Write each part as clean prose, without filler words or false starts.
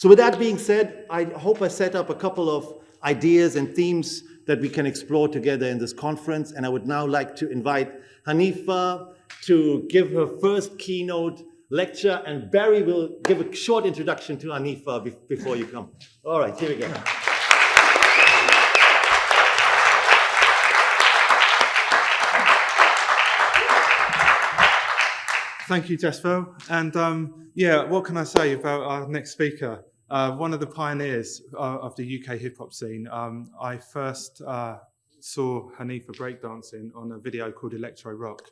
So with that being said, I hope I set up a couple of ideas and themes that we can explore together in this conference. And I would now like to invite Hanifa to give her first keynote lecture, and Barry will give a short introduction to Hanifa before you come. All right, here we go. Thank you, Desfo. And yeah, what can I say about our next speaker? One of the pioneers of the UK hip-hop scene. I first saw Hanifa breakdancing on a video called Electro Rock.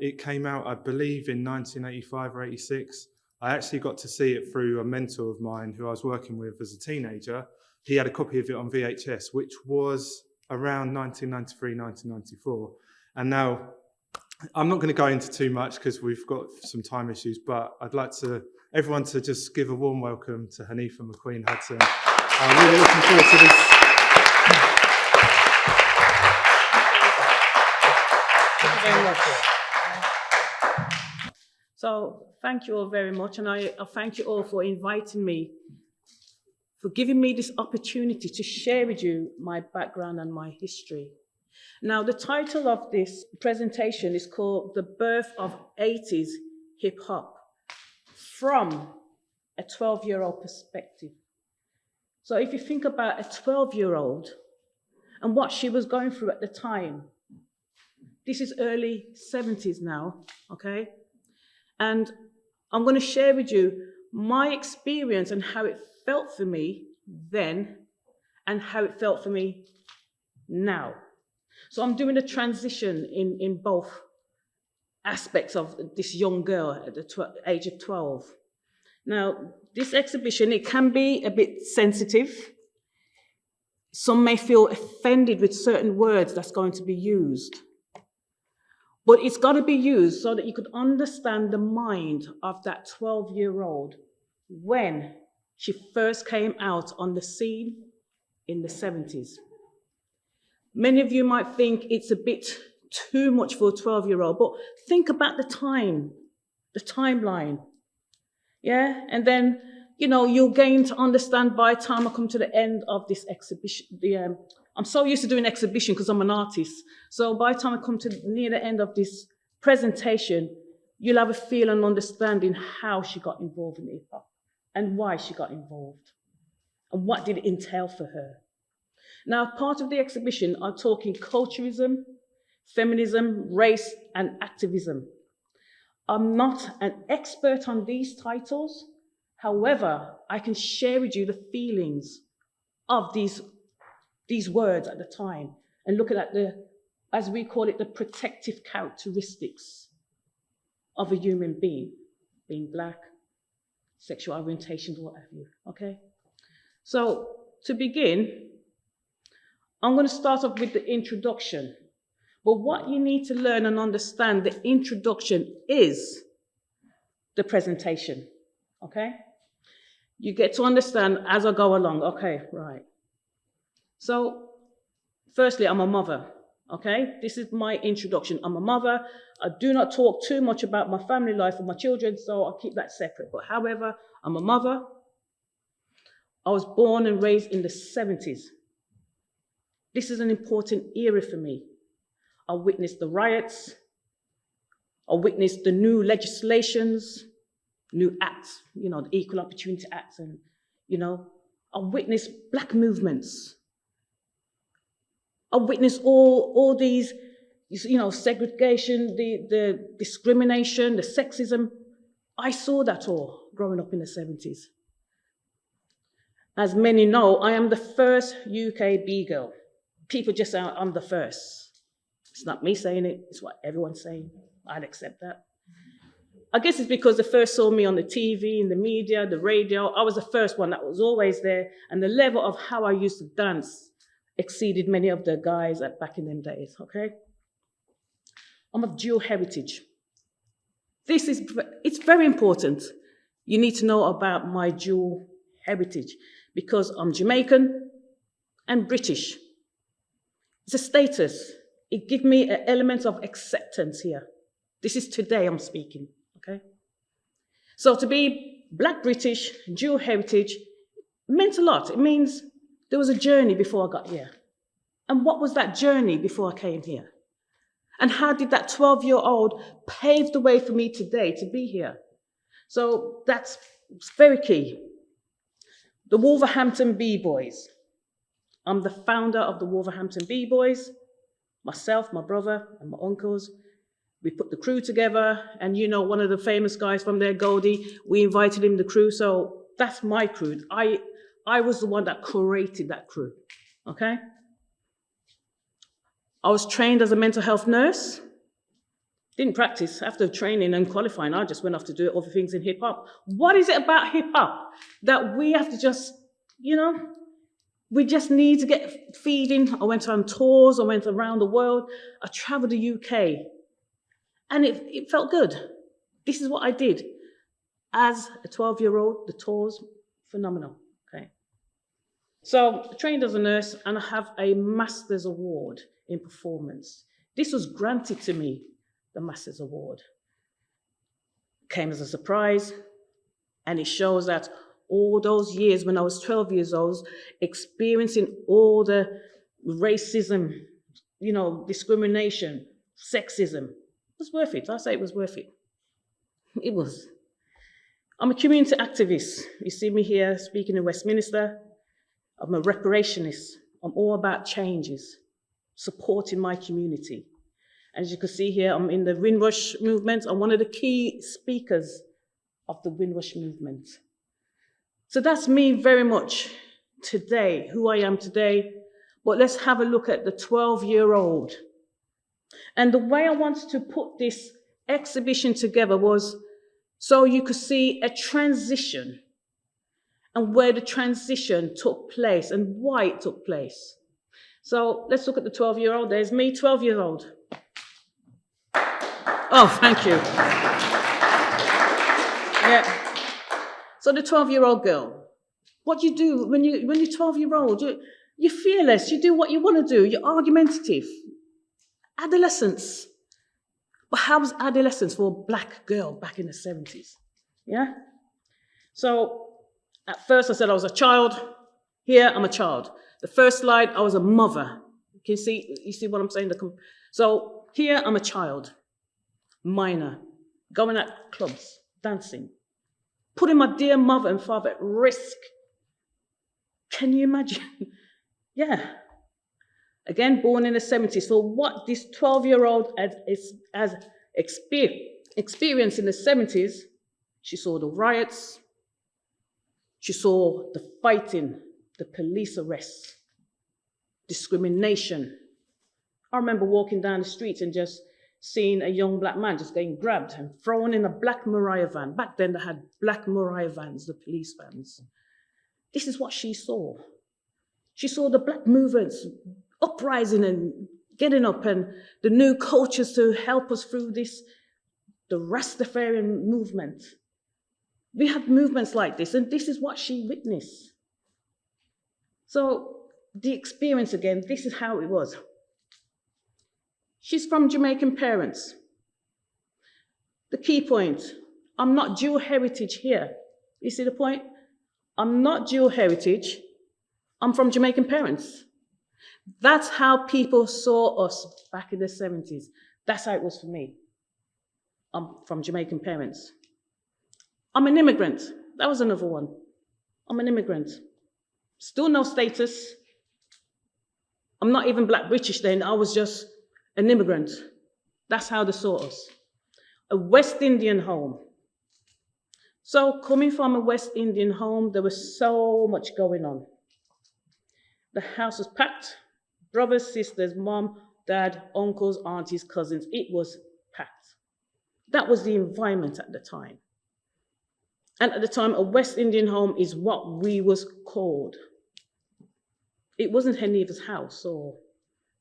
It came out, I believe, in 1985 or 86. I actually got to see it through a mentor of mine who I was working with as a teenager. He had a copy of it on VHS, which was around 1993, 1994. And now, I'm not going to go into too much because we've got some time issues, but I'd like everyone to just give a warm welcome to Hanifa McQueen-Hudson. I'm really looking forward to this. Thank you very much. So thank you all very much, and I thank you all for inviting me, for giving me this opportunity to share with you my background and my history. Now, the title of this presentation is called The Birth of 80s Hip Hop from a 12-year-old perspective. So if you think about a 12-year-old and what she was going through at the time, this is early 70s now, okay? And I'm going to share with you my experience and how it felt for me then and how it felt for me now. So I'm doing a transition in both aspects of this young girl at the age of 12. Now, this exhibition, it can be a bit sensitive. Some may feel offended with certain words that's going to be used. But it's got to be used so that you could understand the mind of that 12-year-old when she first came out on the scene in the 70s. Many of you might think it's a bit too much for a 12-year-old, but think about the timeline. Yeah, and then, you know, you'll gain to understand by the time I come to the end of this exhibition. I'm so used to doing exhibition because I'm an artist. So by the time I come to near the end of this presentation, you'll have a feel and understanding how she got involved in hip hop and why she got involved and what did it entail for her. Now, part of the exhibition are talking culturalism, feminism, race, and activism. I'm not an expert on these titles. However, I can share with you the feelings of these words at the time and look at the, as we call it, the protective characteristics of a human being black, sexual orientation, what have you, okay? So to begin, I'm going to start off with the introduction. But what you need to learn and understand, the introduction is the presentation, okay? You get to understand as I go along, okay, right. So, firstly, I'm a mother, okay? This is my introduction. I'm a mother. I do not talk too much about my family life or my children, so I'll keep that separate. But however, I'm a mother. I was born and raised in the 70s. This is an important era for me. I witnessed the riots. I witnessed the new legislations, new acts, you know, the Equal Opportunity Acts, and, you know, I witnessed black movements. I witnessed all these, you know, segregation, the discrimination, the sexism. I saw that all growing up in the 70s. As many know, I am the first UK B-Girl. People just say I'm the first. It's not me saying it, it's what everyone's saying. I'd accept that. I guess it's because they first saw me on the TV, in the media, the radio. I was the first one that was always there, and the level of how I used to dance exceeded many of the guys back in them days, okay? I'm of dual heritage. It's very important. You need to know about my dual heritage because I'm Jamaican and British. It's a status. It gives me an element of acceptance here. This is today I'm speaking, okay? So to be Black British, dual heritage, meant a lot. It means there was a journey before I got here. And what was that journey before I came here? And how did that 12-year-old pave the way for me today to be here? So that's very key. The Wolverhampton B-Boys. I'm the founder of the Wolverhampton B-Boys. Myself, my brother, and my uncles. We put the crew together, and you know one of the famous guys from there, Goldie, we invited him to the crew, so that's my crew. I was the one that created that crew, okay? I was trained as a mental health nurse. Didn't practice. After training and qualifying, I just went off to do other things in hip hop. What is it about hip hop that we have to just, we just need to get feeding? I went on tours, I went around the world, I traveled the UK, and it felt good. This is what I did. As a 12-year-old, the tours, phenomenal, okay? So I trained as a nurse, and I have a Master's Award in Performance. This was granted to me, the Master's Award. Came as a surprise, and it shows that all those years when I was 12 years old, experiencing all the racism, discrimination, sexism, it was worth it. I say it was worth it. It was. I'm a community activist. You see me here speaking in Westminster. I'm a reparationist. I'm all about changes, supporting my community. As you can see here, I'm in the Windrush movement. I'm one of the key speakers of the Windrush movement. So that's me very much today, who I am today. But let's have a look at the 12-year-old. And the way I wanted to put this exhibition together was so you could see a transition and where the transition took place and why it took place. So let's look at the 12-year-old. There's me, 12 years old. Oh, thank you. Yeah. So the 12-year-old girl, what do you do when you're 12-year-old? You're fearless. You do what you want to do. You're argumentative. Adolescence. But how was adolescence for a black girl back in the 70s? Yeah? So at first I said I was a child. Here I'm a child. The first slide, I was a mother. You see what I'm saying? So here I'm a child, minor, going at clubs, dancing, putting my dear mother and father at risk. Can you imagine? Yeah. Again, born in the 70s. So what this 12-year-old has experienced in the 70s, she saw the riots, she saw the fighting, the police arrests, discrimination. I remember walking down the street and just seeing a young black man just getting grabbed and thrown in a black Mariah van. Back then they had black Mariah vans, the police vans. This is what she saw. She saw the black movements uprising and getting up, and the new cultures to help us through this, the Rastafarian movement. We have movements like this, and this is what she witnessed. So the experience again, this is how it was. She's from Jamaican parents. The key point, I'm not dual heritage here. You see the point? I'm not dual heritage. I'm from Jamaican parents. That's how people saw us back in the 70s. That's how it was for me. I'm from Jamaican parents. I'm an immigrant. That was another one. I'm an immigrant. Still no status. I'm not even black British then. I was just an immigrant. That's how they saw us. A West Indian home. So coming from a West Indian home, there was so much going on. The house was packed. Brothers, sisters, mom, dad, uncles, aunties, cousins. It was packed. That was the environment at the time. And at the time, a West Indian home is what we was called. It wasn't Hanifa's house or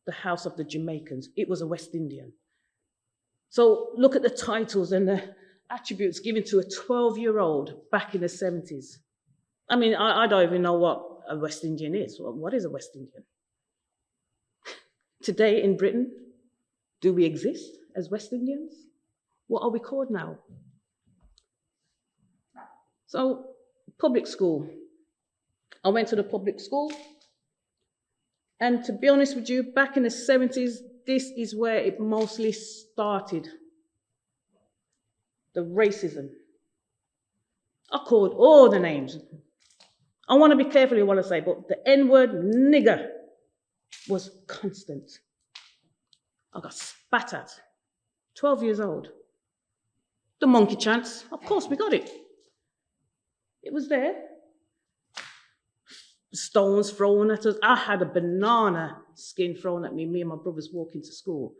the house of the Jamaicans. It was a West Indian. So look at the titles and the attributes given to a 12-year-old back in the 70s. I mean, I don't even know what a West Indian is. What is a West Indian? Today in Britain, do we exist as West Indians? What are we called now? So, public school. I went to the public school. And to be honest with you, back in the 70s, this is where it mostly started. The racism. I called all the names. I want to be careful in what I say, but the N-word, nigger, was constant. I got spat at. 12 years old. The monkey chants, of course we got it. It was there. Stones thrown at us. I had a banana skin thrown at me. Me and my brothers walking to school.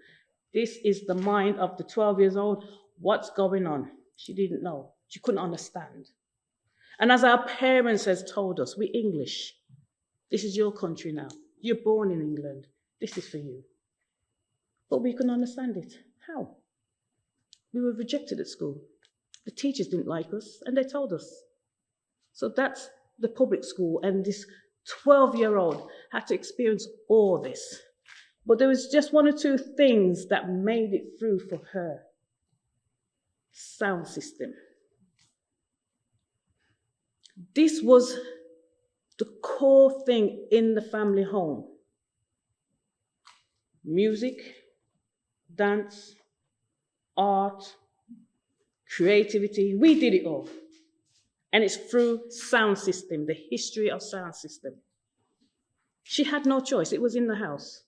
This is the mind of the 12 years old. What's going on? She didn't know. She couldn't understand. And as our parents has told us, we English. This is your country now. You're born in England. This is for you. But we couldn't understand it. How? We were rejected at school. The teachers didn't like us, and they told us. So that's the public school, and this 12-year-old had to experience all this. But there was just one or two things that made it through for her. Sound system. This was the core thing in the family home. Music, dance, art, creativity, we did it all. And it's through sound system, the history of sound system. She had no choice, it was in the house.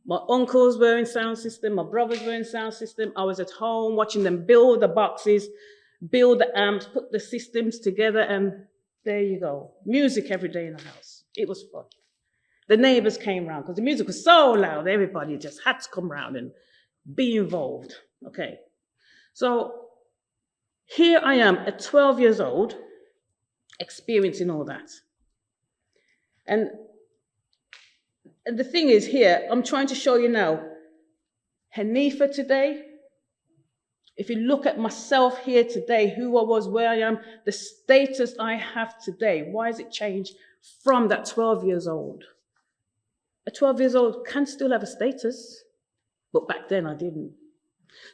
My uncles were in sound system, my brothers were in sound system. I was at home watching them build the boxes, build the amps, put the systems together, and there you go. Music every day in the house. It was fun. The neighbors came round because the music was so loud, everybody just had to come round and be involved. Okay. So here I am at 12 years old, experiencing all that. And the thing is here, I'm trying to show you now, Hanifa today, if you look at myself here today, who I was, where I am, the status I have today, why has it changed from that 12 years old? A 12 years old can still have a status, but back then I didn't.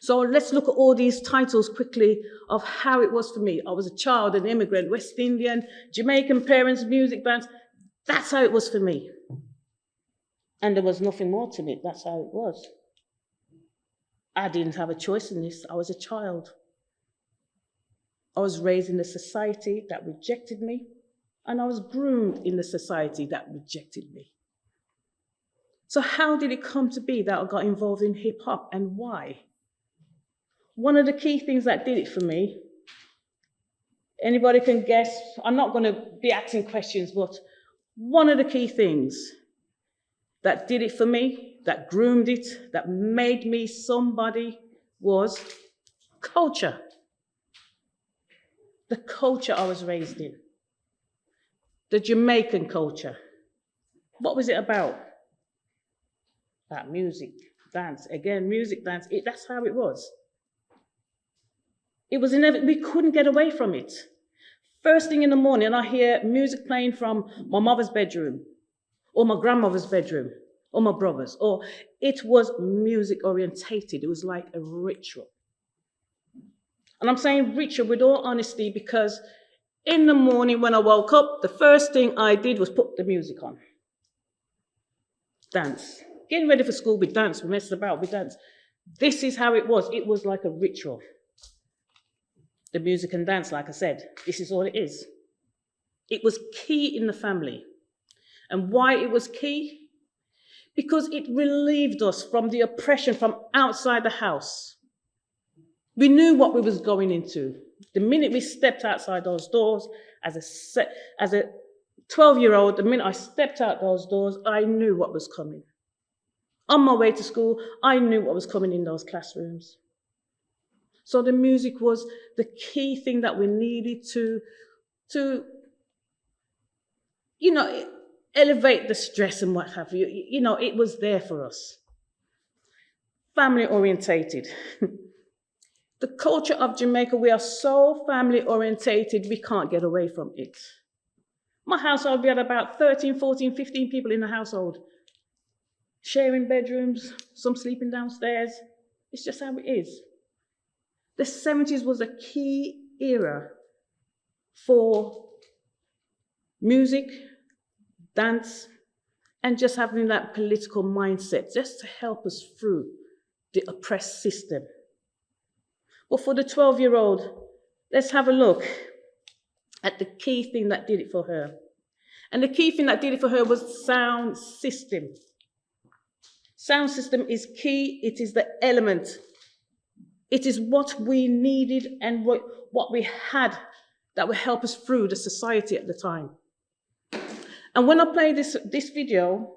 So let's look at all these titles quickly of how it was for me. I was a child, an immigrant, West Indian, Jamaican parents, music bands. That's how it was for me. And there was nothing more to it. That's how it was. I didn't have a choice in this. I was a child. I was raised in a society that rejected me, and I was groomed in the society that rejected me. So how did it come to be that I got involved in hip hop, and why? One of the key things that did it for me, anybody can guess, I'm not going to be asking questions, but one of the key things that did it for me, that groomed it, that made me somebody was culture. The culture I was raised in. The Jamaican culture. What was it about? About music, dance. Again, music, dance, that's how it was. It was inevitable. We couldn't get away from it. First thing in the morning, I hear music playing from my mother's bedroom, or my grandmother's bedroom, or my brother's, or it was music orientated. It was like a ritual. And I'm saying ritual with all honesty because in the morning when I woke up, the first thing I did was put the music on. Dance. Getting ready for school, we dance, we messed about, we dance. This is how it was. It was like a ritual. The music and dance, like I said, this is all it is. It was key in the family. And why it was key? Because it relieved us from the oppression from outside the house. We knew what we was going into. The minute we stepped outside those doors, as a 12-year-old, the minute I stepped out those doors, I knew what was coming. On my way to school, I knew what was coming in those classrooms. So the music was the key thing that we needed to elevate the stress and what have you. It was there for us. Family orientated. The culture of Jamaica, we are so family orientated, we can't get away from it. My household, we had about 13, 14, 15 people in the household, sharing bedrooms, some sleeping downstairs. It's just how it is. The 70s was a key era for music, dance, and just having that political mindset just to help us through the oppressed system. But for the 12-year-old, let's have a look at the key thing that did it for her. And the key thing that did it for her was sound system. Sound system is key. It is the element. It is what we needed and what we had that would help us through the society at the time. And when I played this video,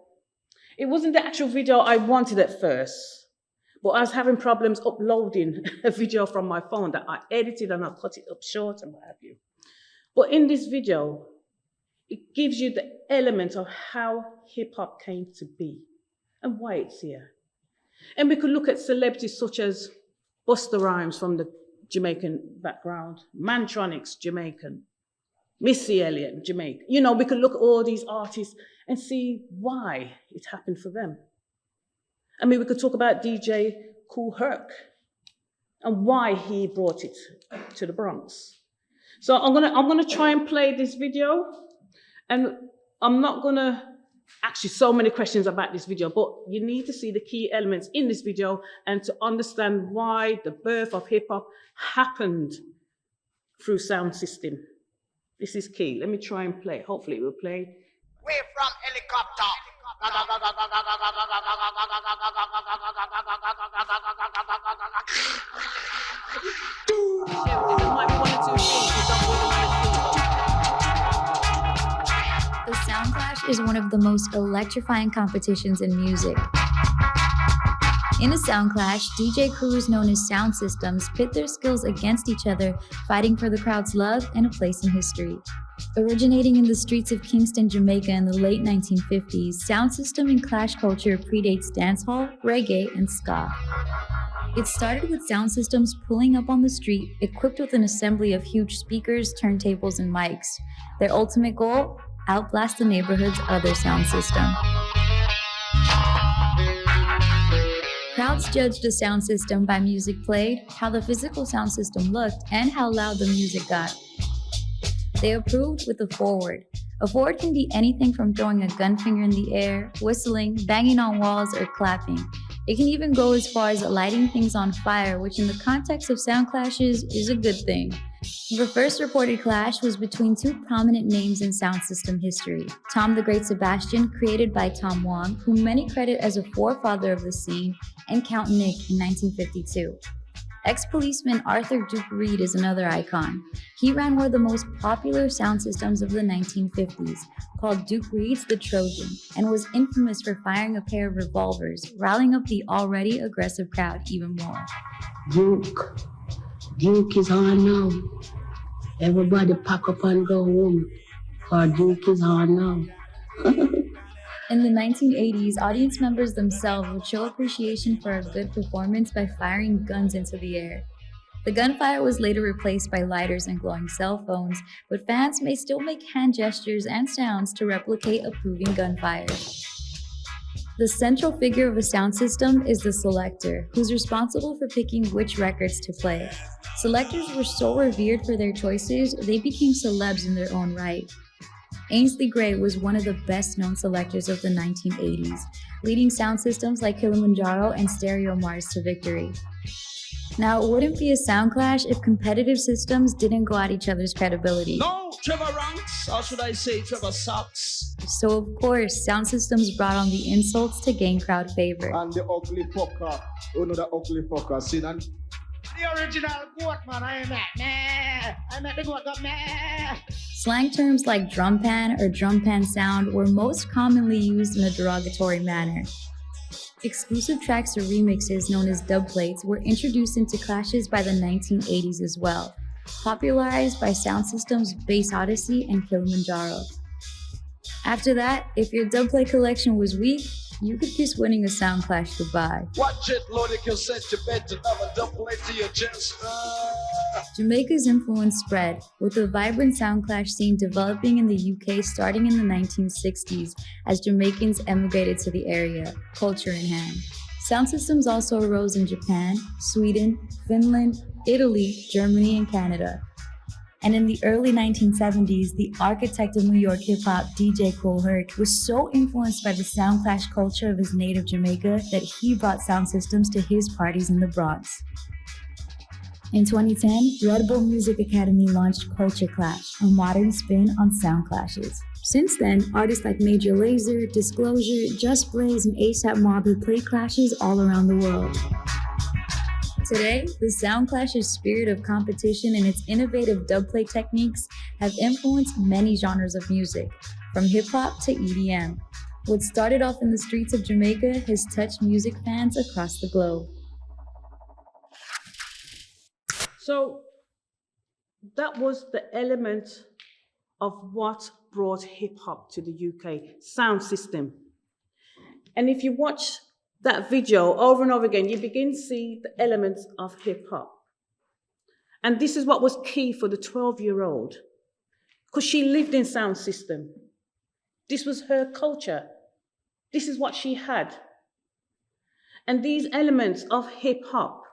it wasn't the actual video I wanted at first, but I was having problems uploading a video from my phone that I edited and I cut it up short and what have you. But in this video, it gives you the element of how hip hop came to be and why it's here. And we could look at celebrities such as Busta Rhymes from the Jamaican background, Mantronics, Jamaican, Missy Elliott, Jamaica. You know, we could look at all these artists and see why it happened for them. I mean, we could talk about DJ Kool Herc and why he brought it to the Bronx. So I'm gonna try and play this video, and I'm not gonna actually so many questions about this video, but you need to see the key elements in this video and to understand why the birth of hip hop happened through sound system. This is key. Let me try and play. Hopefully it will play. Way from helicopter. The Sound Clash is one of the most electrifying competitions in music. In a sound clash, DJ crews known as sound systems pit their skills against each other, fighting for the crowd's love and a place in history. Originating in the streets of Kingston, Jamaica in the late 1950s, sound system and clash culture predates dancehall, reggae, and ska. It started with sound systems pulling up on the street, equipped with an assembly of huge speakers, turntables, and mics. Their ultimate goal? Outblast the neighborhood's other sound system. Crowds judged a sound system by music played, how the physical sound system looked, and how loud the music got. They approved with a forward. A forward can be anything from throwing a gun finger in the air, whistling, banging on walls, or clapping. It can even go as far as lighting things on fire, which in the context of sound clashes is a good thing. The first reported clash was between two prominent names in sound system history. Tom the Great Sebastian, created by Tom Wong, whom many credit as a forefather of the scene, and Count Nick in 1952. Ex-policeman Arthur Duke Reed is another icon. He ran one of the most popular sound systems of the 1950s, called Duke Reed's The Trojan, and was infamous for firing a pair of revolvers, riling up the already aggressive crowd even more. Duke is on now. Everybody pack up and go home, for Duke is on now. In the 1980s, audience members themselves would show appreciation for a good performance by firing guns into the air. The gunfire was later replaced by lighters and glowing cell phones, but fans may still make hand gestures and sounds to replicate approving gunfire. The central figure of a sound system is the selector, who's responsible for picking which records to play. Selectors were so revered for their choices, they became celebs in their own right. Ainsley Gray was one of the best-known selectors of the 1980s, leading sound systems like Kilimanjaro and Stereo Mars to victory. Now, it wouldn't be a sound clash if competitive systems didn't go at each other's credibility. No, Trevor ranks, or should I say Trevor sucks? So, of course, sound systems brought on the insults to gain crowd favor. And the ugly fucker, you know the ugly fucker, see that? The original goat, man, I met the goat, man. Slang terms like drum pan or drum pan sound were most commonly used in a derogatory manner. Exclusive tracks or remixes known as dub plates were introduced into clashes by the 1980s as well, popularized by sound systems Bass Odyssey and Kilimanjaro. After that, if your dub plate collection was weak, you could kiss winning a sound clash goodbye. Watch it, Lord, it can set your bed to another double to your chest. Jamaica's influence spread, with a vibrant sound clash scene developing in the UK starting in the 1960s as Jamaicans emigrated to the area, culture in hand. Sound systems also arose in Japan, Sweden, Finland, Italy, Germany, and Canada. And in the early 1970s, the architect of New York hip-hop, DJ Kool Herc, was so influenced by the sound clash culture of his native Jamaica that he brought sound systems to his parties in the Bronx. In 2010, Red Bull Music Academy launched Culture Clash, a modern spin on sound clashes. Since then, artists like Major Lazer, Disclosure, Just Blaze, and A$AP Mob have played clashes all around the world. Today, the sound clash's spirit of competition and its innovative dubplate techniques have influenced many genres of music, from hip-hop to EDM. What started off in the streets of Jamaica has touched music fans across the globe. So that was the element of what brought hip-hop to the UK, sound system. And if you watch that video over and over again, you begin to see the elements of hip-hop. And this is what was key for the 12-year-old, because she lived in sound system. This was her culture. This is what she had. And these elements of hip-hop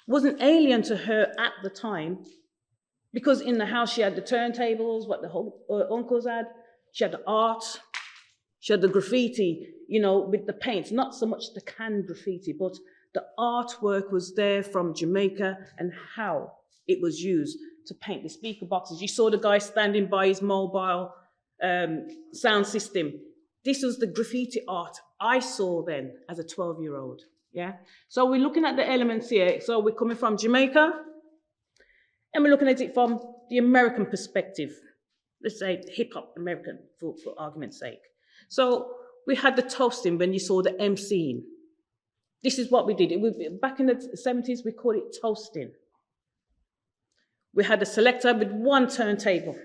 wasn't alien to her at the time, because in the house she had the turntables, what the uncles had, she had the art, she had the graffiti, with the paints, not so much the canned graffiti, but the artwork was there from Jamaica and how it was used to paint the speaker boxes. You saw the guy standing by his mobile sound system. This was the graffiti art I saw then as a 12-year-old, yeah? So we're looking at the elements here. So we're coming from Jamaica, and we're looking at it from the American perspective. Let's say hip-hop American, for argument's sake. So we had the toasting when you saw the MCing. This is what we did. Back in the 70s, we called it toasting. We had a selector with one turntable,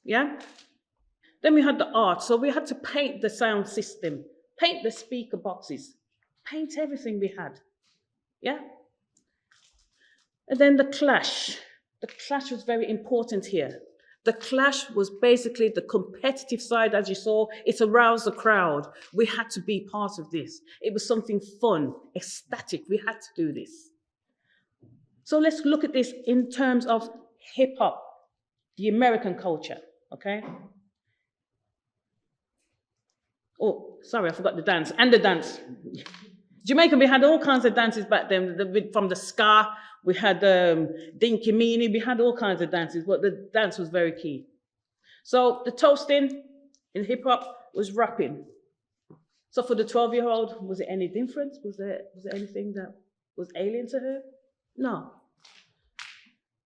yeah? Then we had the art. So we had to paint the sound system, paint the speaker boxes, paint everything we had, yeah? And then the clash. The clash was very important here. The clash was basically the competitive side, as you saw. It aroused the crowd. We had to be part of this. It was something fun, ecstatic. We had to do this. So let's look at this in terms of hip-hop, the American culture, okay? Oh, sorry, I forgot the dance, and the dance. Jamaica, we had all kinds of dances back then, from the ska, we had Dinky Meanie, we had all kinds of dances, but the dance was very key. So the toasting in hip-hop was rapping. So for the 12-year-old, was it any different? Was there anything that was alien to her? No.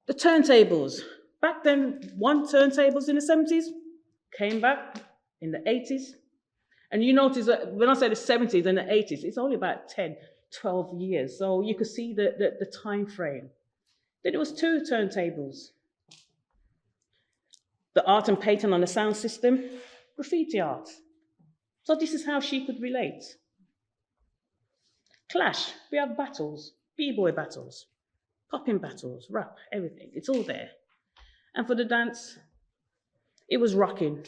The turntables. Back then, one turntables in the 70s, came back in the 80s. And you notice that when I say the 70s and the 80s, it's only about 10, 12 years. So you could see the time frame. Then it was two turntables. The art and painting on the sound system, graffiti art. So this is how she could relate. Clash, we have battles, b-boy battles, popping battles, rap, everything. It's all there. And for the dance, it was rocking,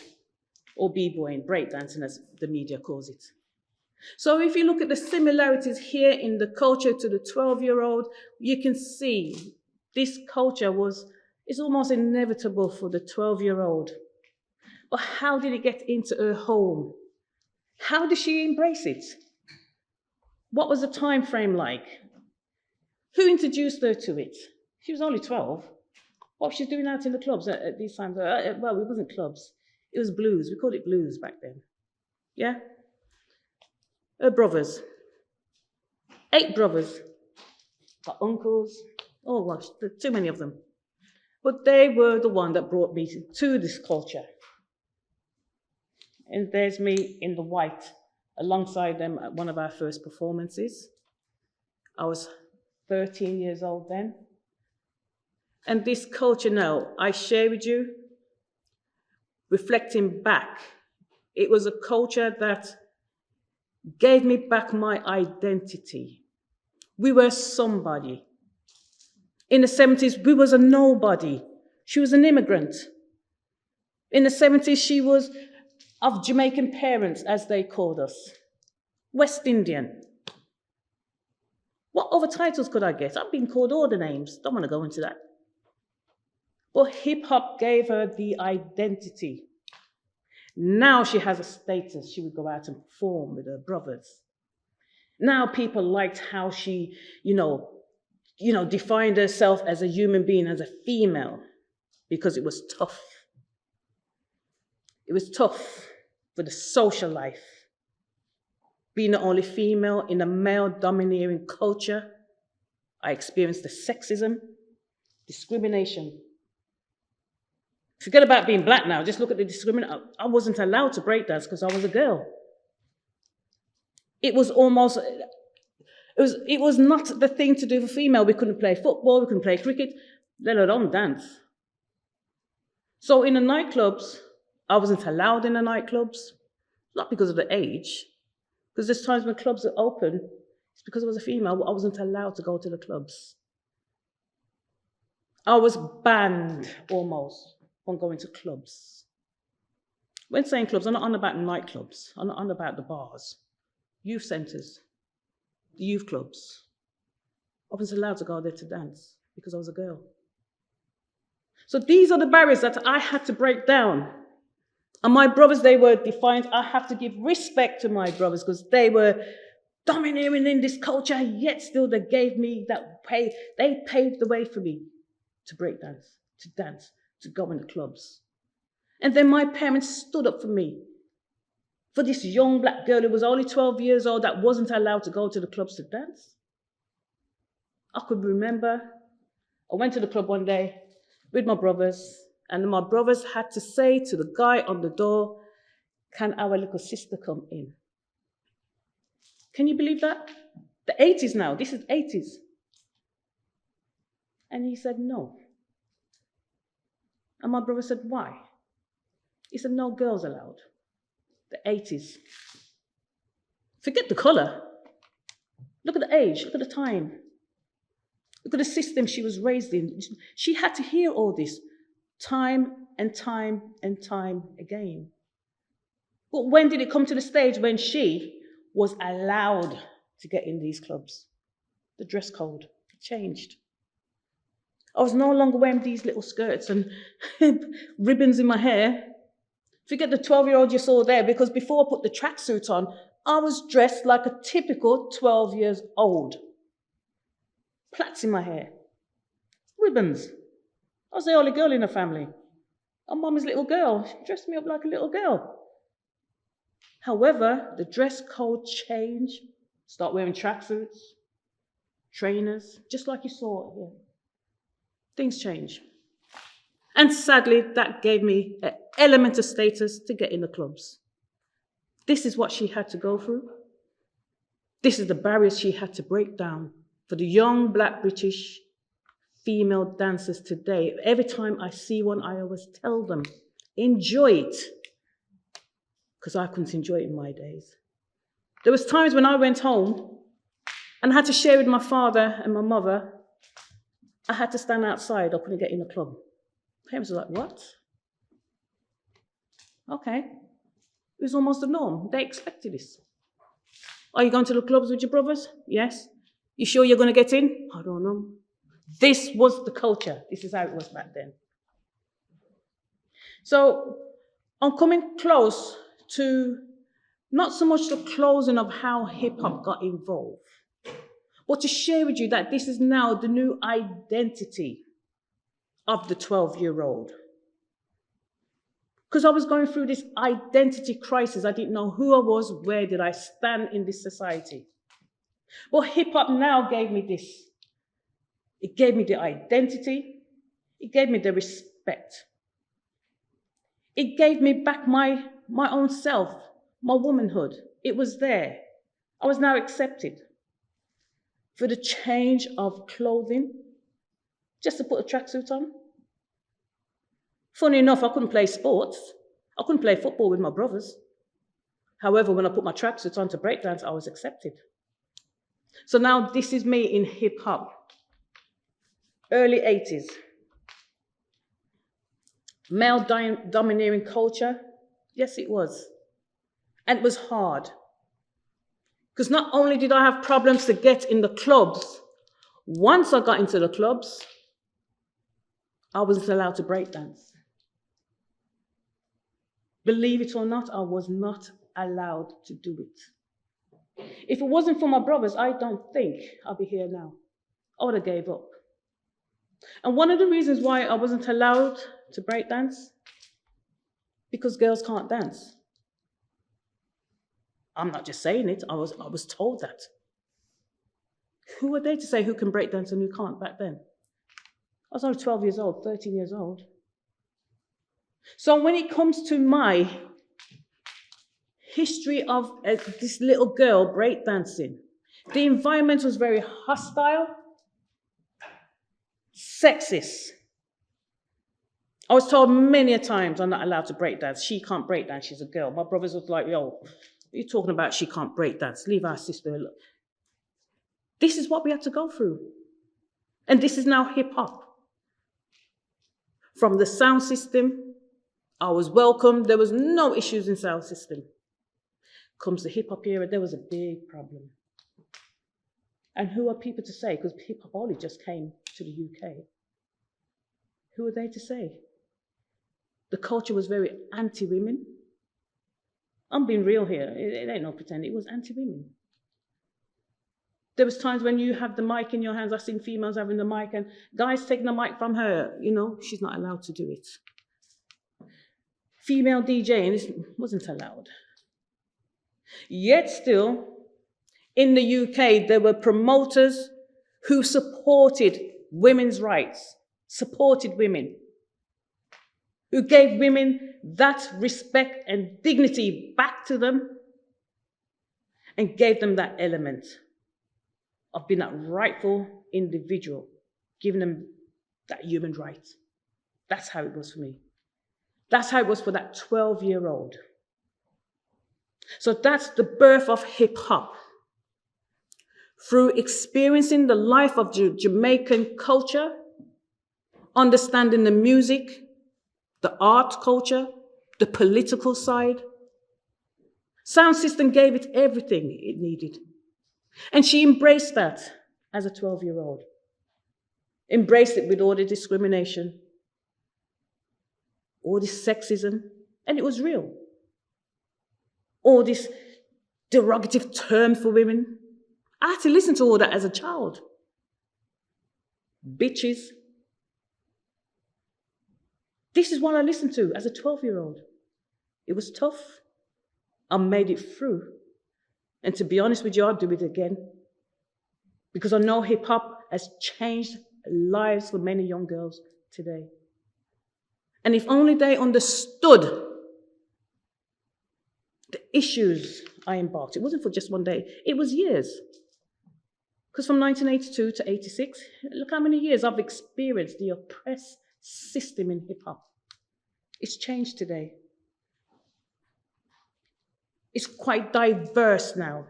or b-boying, breakdancing as the media calls it. So if you look at the similarities here in the culture to the 12-year-old, you can see this culture is almost inevitable for the 12-year-old. But how did it get into her home? How did she embrace it? What was the time frame like? Who introduced her to it? She was only 12. What was she doing out in the clubs at these times? Well, it wasn't clubs. It was blues. We called it blues back then. Yeah? Her brothers. 8 brothers. Got uncles. Oh gosh, there are too many of them. But they were the one that brought me to this culture. And there's me in the white alongside them at one of our first performances. I was 13 years old then. And this culture now, I share with you, reflecting back, it was a culture that gave me back my identity. We were somebody. In the 70s, we was a nobody. She was an immigrant. In the 70s, she was of Jamaican parents, as they called us. West Indian. What other titles could I get? I've been called all the names. Don't want to go into that. But hip hop gave her the identity. Now she has a status. She would go out and perform with her brothers. Now people liked how she, defined herself as a human being, as a female, because it was tough. It was tough for the social life. Being the only female in a male-domineering culture, I experienced the sexism, discrimination. Forget about being black now, just look at the discrimination. I wasn't allowed to break dance because I was a girl. It was not the thing to do for female. We couldn't play football, we couldn't play cricket, let alone dance. So in the nightclubs, I wasn't allowed in the nightclubs, not because of the age, because there's times when clubs are open, it's because I was a female, I wasn't allowed to go to the clubs. I was banned almost from going to clubs. When saying clubs, I'm not on about nightclubs, I'm not on about the bars, youth centres, the youth clubs. I wasn't allowed to go there to dance because I was a girl. So these are the barriers that I had to break down. And my brothers, they were defiant. I have to give respect to my brothers because they were domineering in this culture, yet still they gave me that pay. They paved the way for me to break dance, to go in the clubs. And then my parents stood up for me, for this young black girl who was only 12 years old that wasn't allowed to go to the clubs to dance. I could remember, I went to the club one day with my brothers, and my brothers had to say to the guy on the door, "Can our little sister come in?" Can you believe that? The 80s now, this is 80s. And he said, no. And my brother said, why? He said, no girls allowed. The 80s. Forget the color. Look at the age, look at the time. Look at the system she was raised in. She had to hear all this time and time and time again. But when did it come to the stage when she was allowed to get in these clubs? The dress code changed. I was no longer wearing these little skirts and ribbons in my hair. Forget the 12-year-old you saw there, because before I put the tracksuit on, I was dressed like a typical 12 years old. Plaits in my hair, ribbons. I was the only girl in the family. And Mum's little girl, she dressed me up like a little girl. However, the dress code changed. Start wearing tracksuits, trainers, just like you saw here. Things change. And sadly, that gave me an element of status to get in the clubs. This is what she had to go through. This is the barriers she had to break down for the young Black British female dancers today. Every time I see one, I always tell them, enjoy it. Because I couldn't enjoy it in my days. There was times when I went home and I had to share with my father and my mother. I had to stand outside, I couldn't get in the club. Parents were like, what? Okay. It was almost the norm. They expected this. Are you going to the clubs with your brothers? Yes. You sure you're going to get in? I don't know. This was the culture. This is how it was back then. So I'm coming close to not so much the closing of how hip-hop got involved, but to share with you that this is now the new identity of the 12-year-old. Because I was going through this identity crisis. I didn't know who I was, where did I stand in this society. But hip-hop now gave me this. It gave me the identity. It gave me the respect. It gave me back my own self, my womanhood. It was there. I was now accepted. For the change of clothing, just to put a tracksuit on. Funny enough, I couldn't play sports. I couldn't play football with my brothers. However, when I put my tracksuit on to breakdance, I was accepted. So now this is me in hip hop. Early 80s. Male domineering culture. Yes, it was. And it was hard. Because not only did I have problems to get in the clubs, once I got into the clubs, I wasn't allowed to break dance. Believe it or not, I was not allowed to do it. If it wasn't for my brothers, I don't think I'll be here now. I would have gave up. And one of the reasons why I wasn't allowed to break dance, because girls can't dance. I'm not just saying it, I was told that. Who are they to say who can break dance and who can't back then? I was only 12 years old, 13 years old. So when it comes to my history of this little girl breakdancing, the environment was very hostile, sexist. I was told many a times I'm not allowed to break dance. She can't break dance, she's a girl. My brothers was like, yo, what are you talking about? She can't break dance. Leave our sister alone. This is what we had to go through. And this is now hip hop. From the sound system, I was welcomed. There was no issues in sound system. Comes the hip hop era, there was a big problem. And who are people to say? Because hip hop only just came to the UK. Who are they to say? The culture was very anti-women. I'm being real here. It ain't no pretend. It was anti-women. There was times when you have the mic in your hands. I've seen females having the mic and guys taking the mic from her. You know, she's not allowed to do it. Female DJing wasn't allowed. Yet still, in the UK, there were promoters who supported women's rights, supported women, who gave women that respect and dignity back to them and gave them that element of being that rightful individual, giving them that human right. That's how it was for me. That's how it was for that 12-year-old. So that's the birth of hip hop. Through experiencing the life of Jamaican culture, understanding the music, the art culture, the political side. Sound system gave it everything it needed. And she embraced that as a 12-year-old. Embraced it with all the discrimination, all this sexism, and it was real. All this derogative term for women. I had to listen to all that as a child. Bitches. This is what I listened to as a 12-year-old. It was tough. I made it through. And to be honest with you, I'll do it again. Because I know hip hop has changed lives for many young girls today. And if only they understood the issues I embarked. It wasn't for just one day, it was years. Because from 1982 to 86, look how many years I've experienced the oppressed system in hip hop. It's changed today. It's quite diverse now.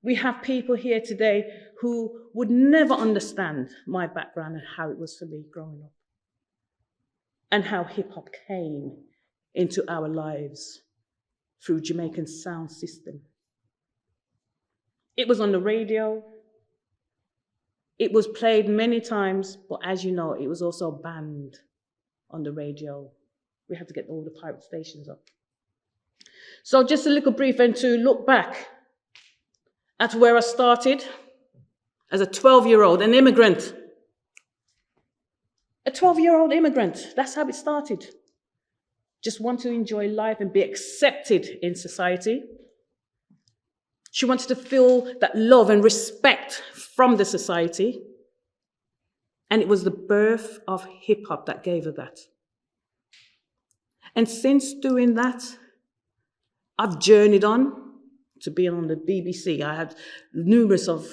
We have people here today who would never understand my background and how it was for me growing up. And how hip hop came into our lives through Jamaican sound system. It was on the radio. It was played many times, but as you know, it was also banned on the radio. We had to get all the pirate stations up. So just a little brief and to look back at where I started as a 12-year-old, an immigrant. A 12-year-old immigrant, that's how it started. Just want to enjoy life and be accepted in society. She wanted to feel that love and respect from the society. And it was the birth of hip hop that gave her that. And since doing that, I've journeyed on to be on the BBC. I had numerous of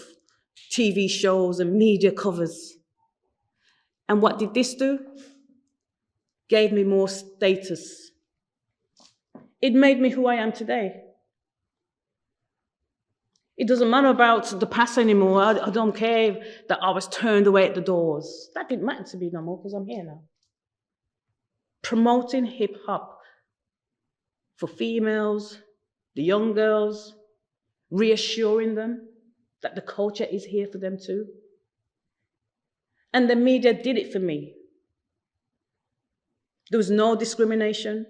TV shows and media covers. And what did this do? Gave me more status. It made me who I am today. It doesn't matter about the past anymore. I don't care that I was turned away at the doors. That didn't matter to me no more because I'm here now. Promoting hip hop for females, the young girls, reassuring them that the culture is here for them too. And the media did it for me. There was no discrimination.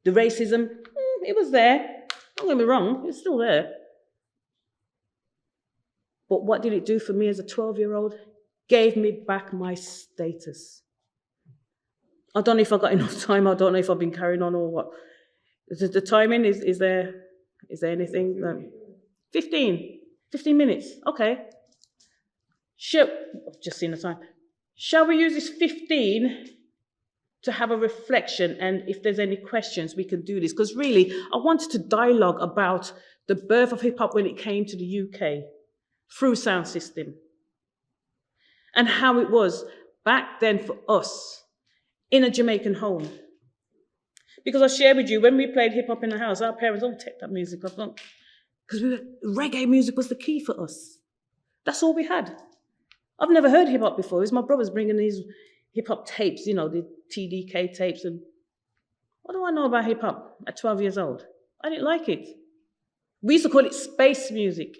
The racism, it was there. Don't get me wrong, it's still there. But what did it do for me as a 12-year-old? Gave me back my status. I don't know if I got enough time. I don't know if I've been carrying on or what. The timing, is there anything? 15 minutes, okay. I've just seen the time. Shall we use this 15 to have a reflection, and if there's any questions, we can do this. Because really, I wanted to dialogue about the birth of hip hop when it came to the UK through sound system. And how it was back then for us in a Jamaican home. Because I share with you, when we played hip hop in the house, our parents all take that music off. Because reggae music was the key for us. That's all we had. I've never heard hip hop before. It was my brothers bringing these hip hop tapes, the TDK tapes. And what do I know about hip hop at 12 years old? I didn't like it. We used to call it space music.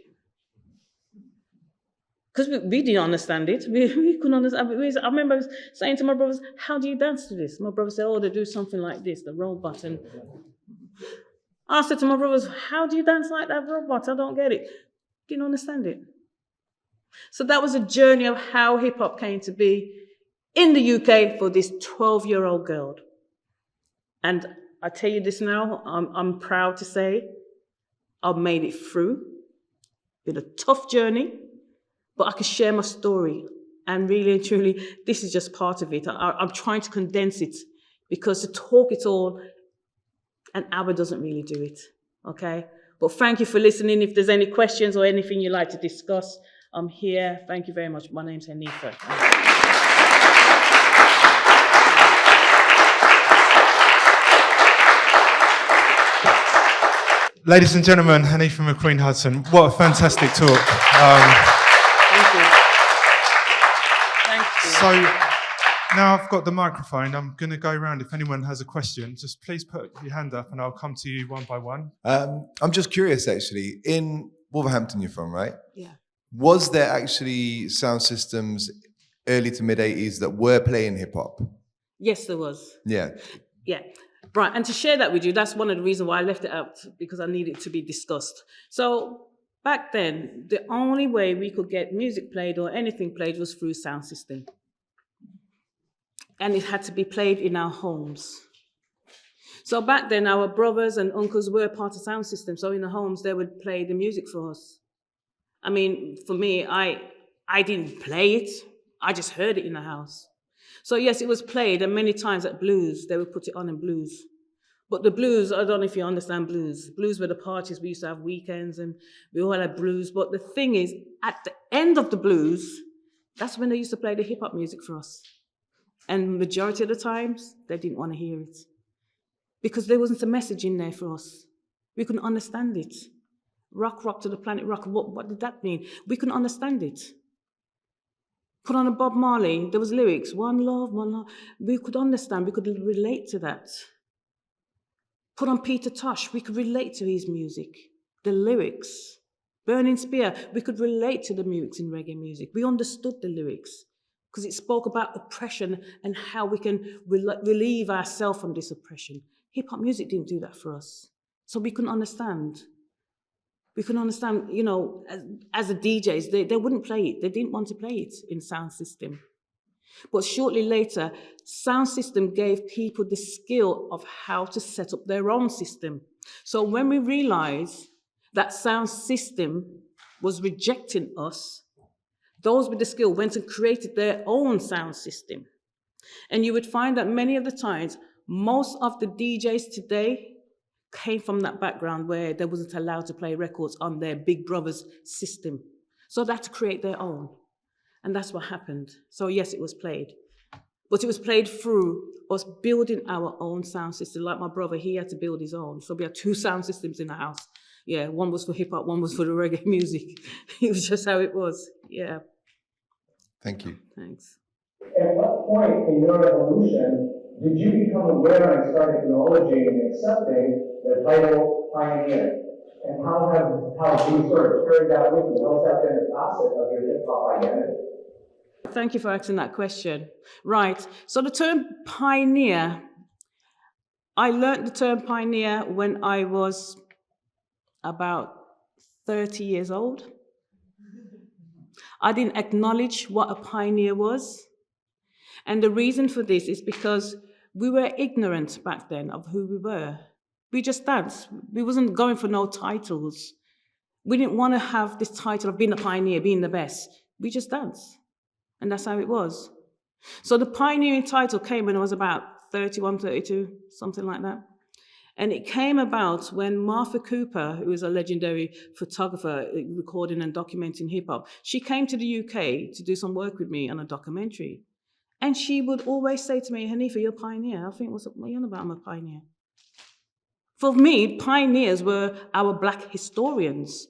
Because we didn't understand it. We couldn't understand. I remember saying to my brothers, how do you dance to this? My brother said, they do something like this, the robot. And I said to my brothers, how do you dance like that robot? I don't get it. Didn't understand it. So that was a journey of how hip-hop came to be in the UK for this 12-year-old girl. And I tell you this now, I'm proud to say I've made it through. Been a tough journey. But I can share my story, and really and truly, this is just part of it. I'm trying to condense it, because to talk it all, an hour doesn't really do it, okay? But thank you for listening. If there's any questions or anything you'd like to discuss, I'm here. Thank you very much. My name's Hanifa. Ladies and gentlemen, Hanifa McQueen-Hudson, what a fantastic talk. So now I've got the microphone. I'm going to go around. If anyone has a question, just please put your hand up and I'll come to you one by one. I'm just curious, actually. In Wolverhampton you're from, right? Yeah. Was there actually sound systems early to mid-80s that were playing hip-hop? Yes, there was. Yeah. Yeah. Right, and to share that with you, that's one of the reasons why I left it out, because I needed it to be discussed. So back then, the only way we could get music played or anything played was through sound system. And it had to be played in our homes. So back then, our brothers and uncles were part of sound system. So in the homes, they would play the music for us. I mean, for me, I didn't play it. I just heard it in the house. So yes, it was played, and many times at blues, they would put it on in blues. But the blues, I don't know if you understand blues. Blues were the parties. We used to have weekends, and we all had blues. But the thing is, at the end of the blues, that's when they used to play the hip-hop music for us. And majority of the times, they didn't want to hear it. Because there wasn't a message in there for us. We couldn't understand it. Rock to the planet rock. What did that mean? We couldn't understand it. Put on a Bob Marley, there was lyrics, one love, one love. We could understand, we could relate to that. Put on Peter Tosh, we could relate to his music, the lyrics. Burning Spear, we could relate to the lyrics in reggae music. We understood the lyrics because it spoke about oppression and how we can relieve ourselves from this oppression. Hip-hop music didn't do that for us. So we couldn't understand. We can understand, as the DJs, they wouldn't play it. They didn't want to play it in sound system. But shortly later, sound system gave people the skill of how to set up their own system. So when we realized that sound system was rejecting us, those with the skill went and created their own sound system. And you would find that many of the times, most of the DJs today came from that background where they wasn't allowed to play records on their big brother's system. So they had to create their own. And that's what happened. So yes, it was played. But it was played through us building our own sound system. Like my brother, he had to build his own. So we had 2 sound systems in the house. Yeah, one was for hip hop, one was for the reggae music. It was just how it was. Yeah. Thank you. Thanks. At what point in your evolution did you become aware and start acknowledging and accepting the title pioneer? And how you sort of carried that with you? How has that been a facet of your hip-hop identity? thank you for asking that question. Right, so the term pioneer, I learned the term pioneer when I was about 30 years old. I didn't acknowledge what a pioneer was. And the reason for this is because we were ignorant back then of who we were. We just danced. We wasn't going for no titles. We didn't want to have this title of being a pioneer, being the best. We just danced. And that's how it was. So the pioneering title came when I was about 31, 32, something like that. And it came about when Martha Cooper, who is a legendary photographer recording and documenting hip hop, she came to the UK to do some work with me on a documentary. And she would always say to me, "Hanifa, you're a pioneer." I think, what are you on about? I'm a pioneer. For me, pioneers were our Black historians,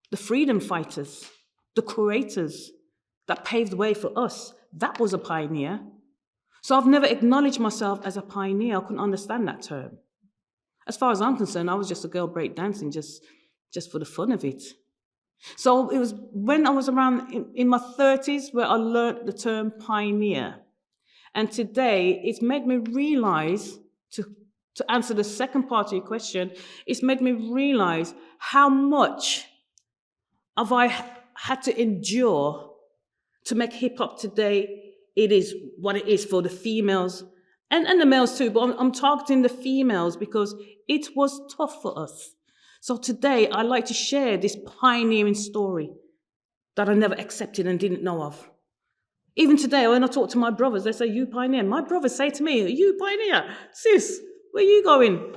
the freedom fighters, the curators that paved the way for us. That was a pioneer. So I've never acknowledged myself as a pioneer. I couldn't understand that term. As far as I'm concerned, I was just a girl breakdancing just for the fun of it. So it was when I was around in my 30s where I learned the term pioneer. And today, it's made me realize, to answer the second part of your question, it's made me realize how much have I had to endure to make hip-hop today. It is what it is for the females and the males too, but I'm targeting the females because it was tough for us. So today, I like to share this pioneering story that I never accepted and didn't know of. Even today, when I talk to my brothers, they say, "You pioneer." My brothers say to me, "You pioneer? Sis, where are you going?"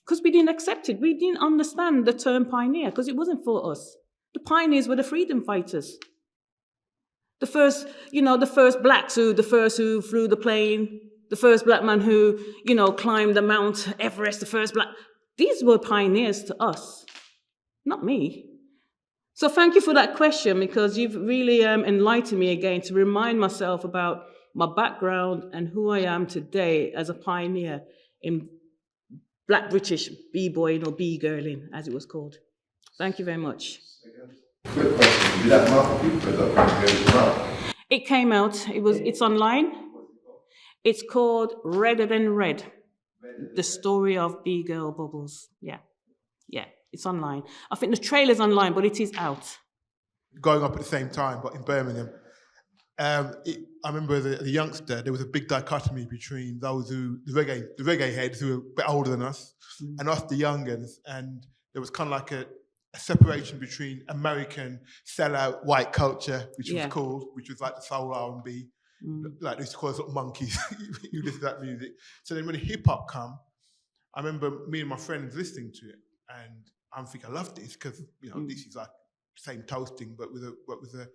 Because we didn't accept it. We didn't understand the term pioneer because it wasn't for us. The pioneers were the freedom fighters. The first blacks the first who flew the plane, the first black man who, climbed the Mount Everest, the first black. These were pioneers to us, not me. So thank you for that question, because you've really enlightened me again to remind myself about my background and who I am today as a pioneer in Black British b-boying or b-girling, as it was called. Thank you very much. Quick question, did that Martha Cooper documentary come out? It came out, it's online. It's called Redder Than Red, the story of B-Girl Bubbles. Yeah, it's online. I think the trailer's online, but it is out. Growing up at the same time, but in Birmingham, I remember as a youngster, there was a big dichotomy between those the reggae heads who were a bit older than us, and us, the youngins, and there was kind of like a separation between American sellout white culture, which was cool, which was like the soul R&B, like they used to call us little monkeys. You listen to that music. So then when hip hop come, I remember me and my friends listening to it, and I'm thinking, I love this because this is like same toasting, but with a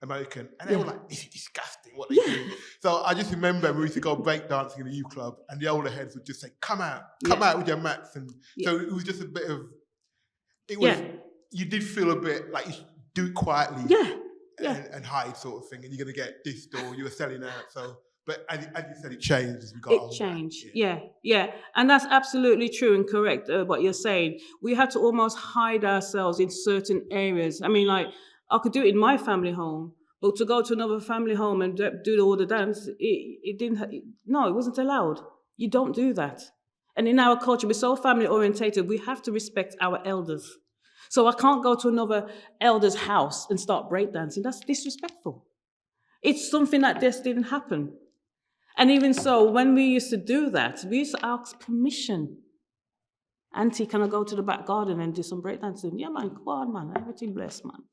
American, and they were like, "This is disgusting what they do." So I just remember we used to go breakdancing in the youth club, and the older heads would just say, "Come out with your mats," and so it was just a bit of. It was. You did feel a bit like you should do it quietly, and hide sort of thing, and you're gonna get dissed or you were selling out. So, but as you said, it changed as we got older. It changed, yeah, and that's absolutely true and correct. What you're saying, we had to almost hide ourselves in certain areas. I mean, like I could do it in my family home, but to go to another family home and do all the dance, it didn't. No, it wasn't allowed. You don't do that. And in our culture, we're so family orientated. We have to respect our elders. So I can't go to another elder's house and start breakdancing. That's disrespectful. It's something that just didn't happen. And even so, when we used to do that, we used to ask permission. Auntie, can I go to the back garden and do some breakdancing? Yeah, man, go on, man. Everything blessed, man.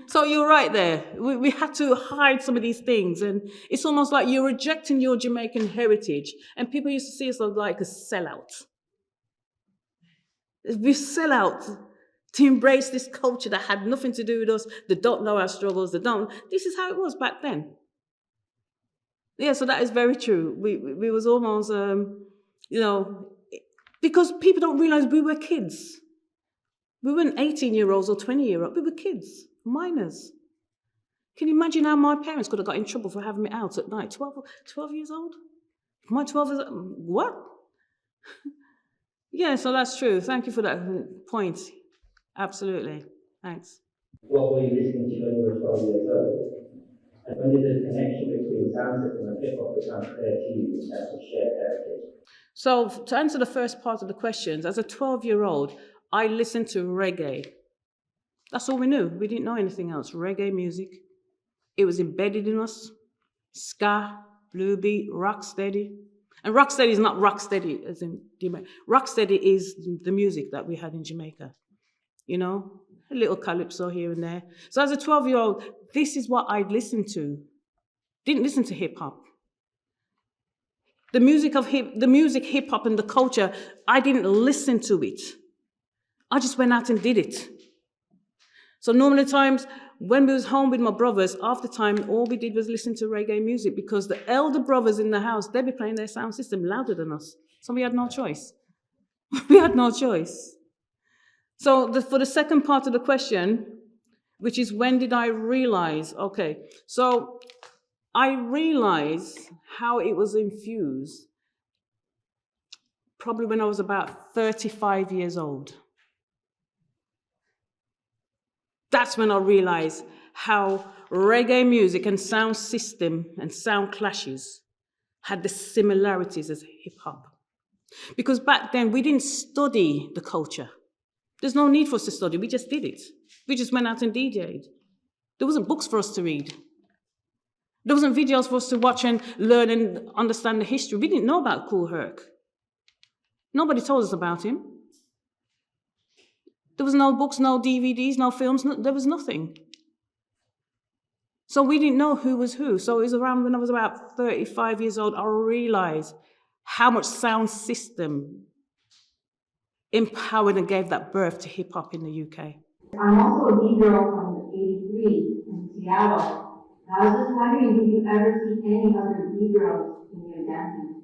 So you're right there. We had to hide some of these things. And it's almost like you're rejecting your Jamaican heritage. And people used to see us like a sellout. We sell out to embrace this culture that had nothing to do with us, that don't know our struggles, that don't. This is how it was back then. Yeah, so that is very true. We was almost, because people don't realize we were kids. We weren't 18-year-olds or 20-year-olds. We were kids, minors. Can you imagine how my parents could have got in trouble for having me out at night? 12 years old? My 12 years old? What? Yeah, so that's true. Thank you for that point. Absolutely. Thanks. What were you listening to when you were 12 years old? And when did the connection between sound system and hip hop become clear to you in terms of shared heritage? So to answer the first part of the questions, as a 12-year-old, I listened to reggae. That's all we knew. We didn't know anything else. Reggae music. It was embedded in us. Ska, blue beat, rocksteady. And rocksteady is not rocksteady as in rocksteady is the music that we had in Jamaica. You know, a little calypso here and there. So as a 12-year-old, this is what I'd listened to. Didn't listen to hip hop. The music hip hop and the culture, I didn't listen to it. I just went out and did it. So normally times when we was home with my brothers, after time, all we did was listen to reggae music because the elder brothers in the house, they'd be playing their sound system louder than us. So we had no choice. We had no choice. So for the second part of the question, which is when did I realize? Okay, so I realized how it was infused probably when I was about 35 years old. That's when I realized how reggae music and sound system and sound clashes had the similarities as hip hop. Because back then we didn't study the culture. There's no need for us to study, we just did it. We just went out and DJ'd. There wasn't books for us to read. There wasn't videos for us to watch and learn and understand the history. We didn't know about Kool Herc. Nobody told us about him. There was no books, no DVDs, no films, there was nothing. So we didn't know who was who. So it was around when I was about 35 years old, I realized how much sound system empowered and gave that birth to hip hop in the UK. I'm also a B-Girl from 83 in Seattle. I was just wondering, did you ever see any other B-Girls in your dancing?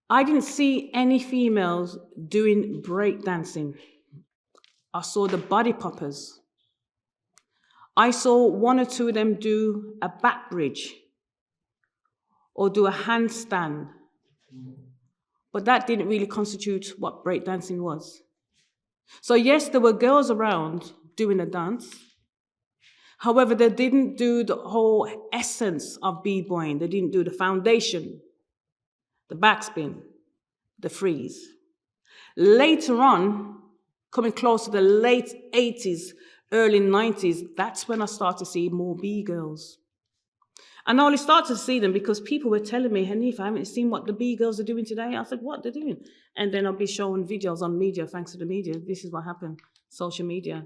I didn't see any females doing breakdancing. I saw the body poppers. I saw one or two of them do a back bridge or do a handstand. But that didn't really constitute what breakdancing was. So yes, there were girls around doing a dance. However, they didn't do the whole essence of b-boying. They didn't do the foundation, the backspin, the freeze. Later on, coming close to the late 80s, early 90s, that's when I started to see more B-girls. And I only started to see them because people were telling me, Hanifa, I haven't seen what the B-girls are doing today. I said, what they're doing? And then I'll be showing videos on media, thanks to the media. This is what happened, social media.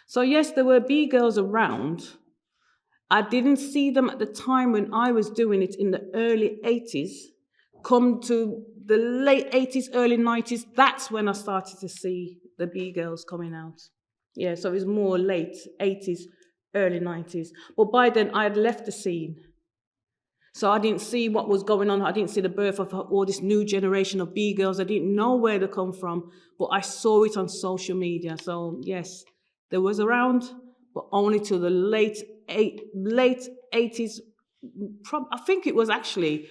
So yes, there were B-girls around. I didn't see them at the time when I was doing it in the early 80s. Come to the late 80s, early 90s, that's when I started to see the B-girls coming out. Yeah, so it was more late 80s, early 90s. But by then, I had left the scene. So I didn't see what was going on. I didn't see the birth of all this new generation of B-girls. I didn't know where they come from, but I saw it on social media. So yes, there was around, but only till the late 80s. I think it was actually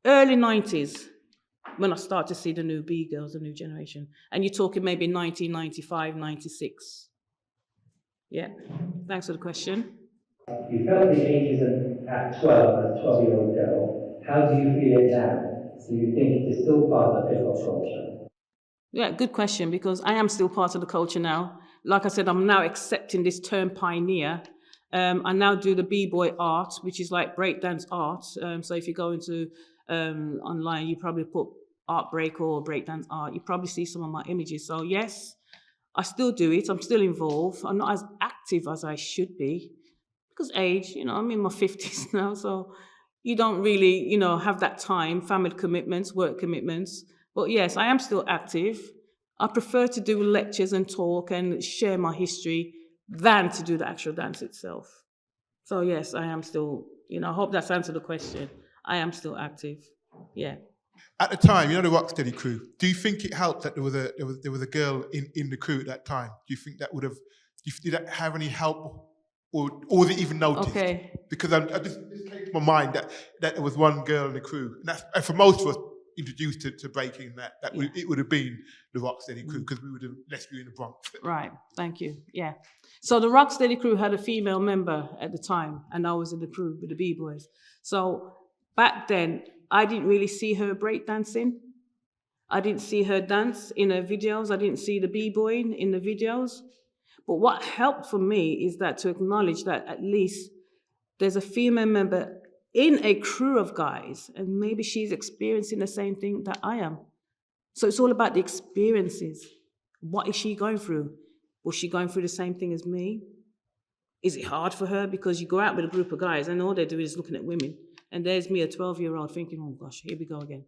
early 90s when I started to see the new B-girls, the new generation. And you're talking maybe 1995, 96. Yeah, thanks for the question. You felt the ageism at 12 as a 12-year-old girl. How do you feel it now? Do you think it is still part of hip-hop culture? Yeah, good question, because I am still part of the culture now. Like I said, I'm now accepting this term pioneer. I now do the B-boy art, which is like breakdance art. So if you go into online, you probably put art break or breakdance art. You probably see some of my images. So yes, I still do it. I'm still involved. I'm not as active as I should be because age, I'm in my 50s now. So you don't really, have that time, family commitments, work commitments. But yes, I am still active. I prefer to do lectures and talk and share my history than to do the actual dance itself. So yes, I am still, I hope that's answered the question. I am still active, yeah. At the time, the Rocksteady crew, do you think it helped that there was a girl in the crew at that time? Do you think that did that have any help or was it even noticed? Okay. Because this came to my mind that there was one girl in the crew. And for most of us, introduced to breaking, it would have been the Rocksteady crew, because we would have left you in the Bronx. Right, thank you, yeah. So the Rocksteady crew had a female member at the time, and I was in the crew with the B-Boys. So back then, I didn't really see her breakdancing. I didn't see her dance in her videos. I didn't see the B-Boy in the videos. But what helped for me is that to acknowledge that at least there's a female member in a crew of guys, and maybe she's experiencing the same thing that I am. So it's all about the experiences. What is she going through? Was she going through the same thing as me? Is it hard for her? Because you go out with a group of guys and all they're doing is looking at women. And there's me, a 12-year-old, thinking, oh gosh, here we go again.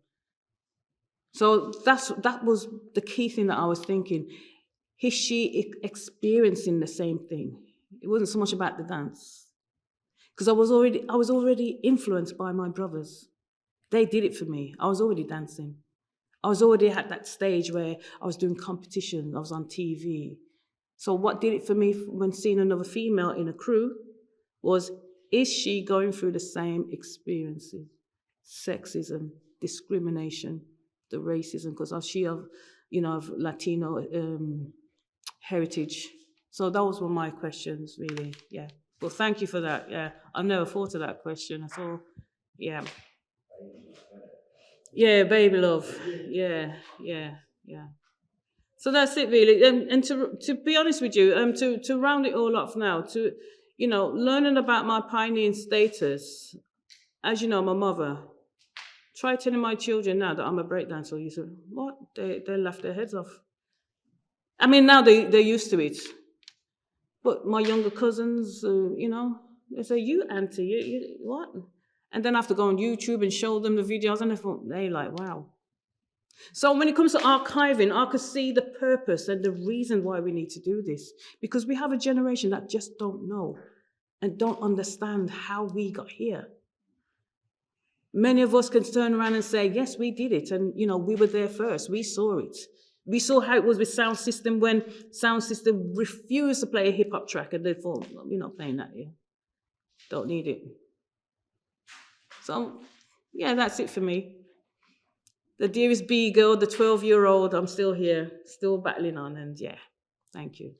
So that was the key thing that I was thinking. Is she experiencing the same thing? It wasn't so much about the dance. Because I was already influenced by my brothers. They did it for me. I was already dancing. I was already at that stage where I was doing competition. I was on TV. So what did it for me when seeing another female in a crew was, is she going through the same experiences? Sexism, discrimination, the racism, because she of Latino heritage. So those were my questions, really, yeah. Well, thank you for that, yeah. I never thought of that question at all, yeah. Yeah, baby love, yeah. So that's it, really. And to be honest with you, to round it all off now, learning about my pioneering status, as you know, my mother, try telling my children now that I'm a breakdancer. You say, what? They laugh their heads off. I mean, now they're used to it. But my younger cousins, they say, you auntie, you what? And then I have to go on YouTube and show them the videos, and they're like, wow. So when it comes to archiving, I could see the purpose and the reason why we need to do this. Because we have a generation that just don't know and don't understand how we got here. Many of us can turn around and say, yes, we did it. And, we were there first. We saw it. We saw how it was with Sound System when Sound System refused to play a hip-hop track, and they thought, we're not playing that here. Don't need it. So, yeah, that's it for me. The dearest B-Girl, the 12-year-old, I'm still here, still battling on, and yeah, thank you.